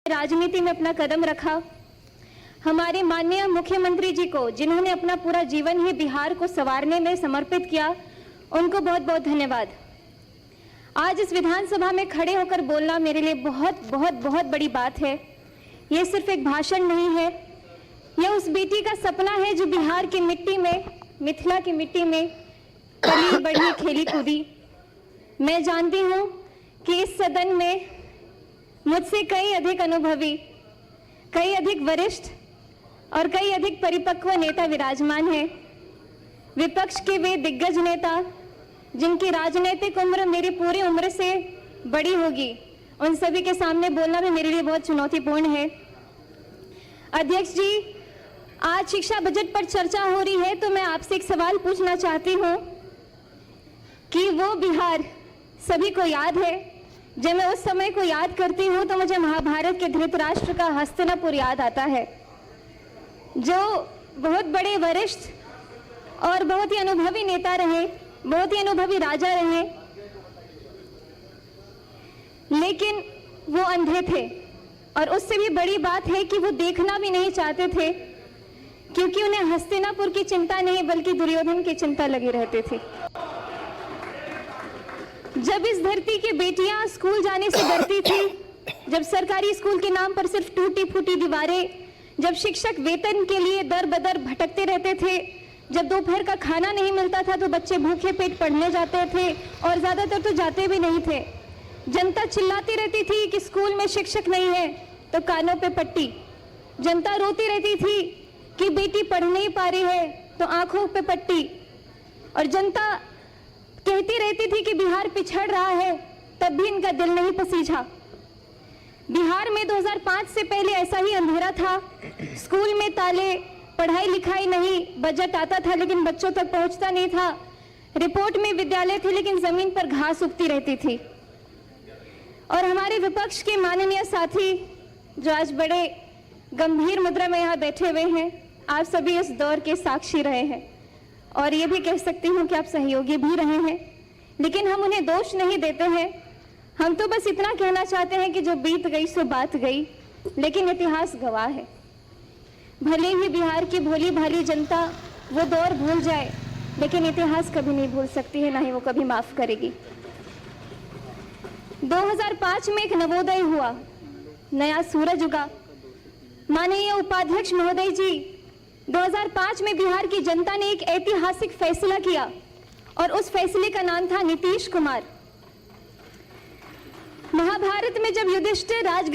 राजनीति में अपना कदम रखा, हमारे माननीय मुख्यमंत्री जी को, जिन्होंने अपना पूरा जीवन ही बिहार को संवारने में समर्पित किया, उनको बहुत बहुत धन्यवाद। आज इस विधानसभा में खड़े होकर बोलना मेरे लिए बहुत बहुत बहुत बड़ी बात है। ये सिर्फ एक भाषण नहीं है, यह उस बेटी का सपना है जो बिहार की मिट्टी में, मिथिला की मिट्टी में पली बढ़ी खेली कूदी। मैं जानती हूँ कि इस सदन में मुझसे कई अधिक अनुभवी, कई अधिक वरिष्ठ और कई अधिक परिपक्व नेता विराजमान हैं। विपक्ष के वे दिग्गज नेता जिनकी राजनीतिक उम्र मेरी पूरी उम्र से बड़ी होगी, उन सभी के सामने बोलना भी मेरे लिए बहुत चुनौतीपूर्ण है। अध्यक्ष जी, आज शिक्षा बजट पर चर्चा हो रही है, तो मैं आपसे एक सवाल पूछना चाहती हूँ कि वो बिहार सभी को याद है। जब मैं उस समय को याद करती हूँ तो मुझे महाभारत के धृतराष्ट्र का हस्तिनापुर याद आता है, जो बहुत बड़े वरिष्ठ और बहुत ही अनुभवी नेता रहे, बहुत ही अनुभवी राजा रहे, लेकिन वो अंधे थे। और उससे भी बड़ी बात है कि वो देखना भी नहीं चाहते थे, क्योंकि उन्हें हस्तिनापुर की चिंता नहीं बल्कि दुर्योधन की चिंता लगी रहती थी। जब इस धरती की बेटियां स्कूल जाने से डरती थी, जब सरकारी स्कूल के नाम पर सिर्फ टूटी फूटी दीवारें, जब शिक्षक वेतन के लिए दर बदर भटकते रहते थे, जब दोपहर का खाना नहीं मिलता था तो बच्चे भूखे पेट पढ़ने जाते थे और ज्यादातर तो जाते भी नहीं थे। जनता चिल्लाती रहती थी कि स्कूल में शिक्षक नहीं है तो कानों पे पट्टी। जनता रोती रहती थी कि बेटी पढ़ नहीं पा रही है तो आंखों पे पट्टी। और जनता कहती रहती थी कि बिहार पिछड़ रहा है, तब भी इनका दिल नहीं पसीजा। बिहार में 2005 से पहले ऐसा ही अंधेरा था। स्कूल में ताले, पढ़ाई लिखाई नहीं, बजट आता था लेकिन बच्चों तक पहुंचता नहीं था। रिपोर्ट में विद्यालय थे लेकिन जमीन पर घास उगती रहती थी। और हमारे विपक्ष के माननीय साथी जो आज बड़े गंभीर मुद्रा में यहाँ बैठे हुए हैं, आप सभी इस दौर के साक्षी रहे हैं और ये भी कह सकती हूँ कि आप सहयोगी भी रहे हैं, लेकिन हम उन्हें दोष नहीं देते हैं। हम तो बस इतना कहना चाहते हैं कि जो बीत गई सो बात गई, लेकिन इतिहास गवाह है। भले ही बिहार की भोली भाली जनता वो दौर भूल जाए, लेकिन इतिहास कभी नहीं भूल सकती है, ना ही वो कभी माफ करेगी। 2005 में एक नवोदय हुआ, नया सूरज उगा। माननीय उपाध्यक्ष महोदय जी, 2005 में बिहार की जनता ने एक ऐतिहासिक फैसला किया और उस फैसले का नाम था नीतीश कुमार। महाभारत में जब युधिष्ठिर राज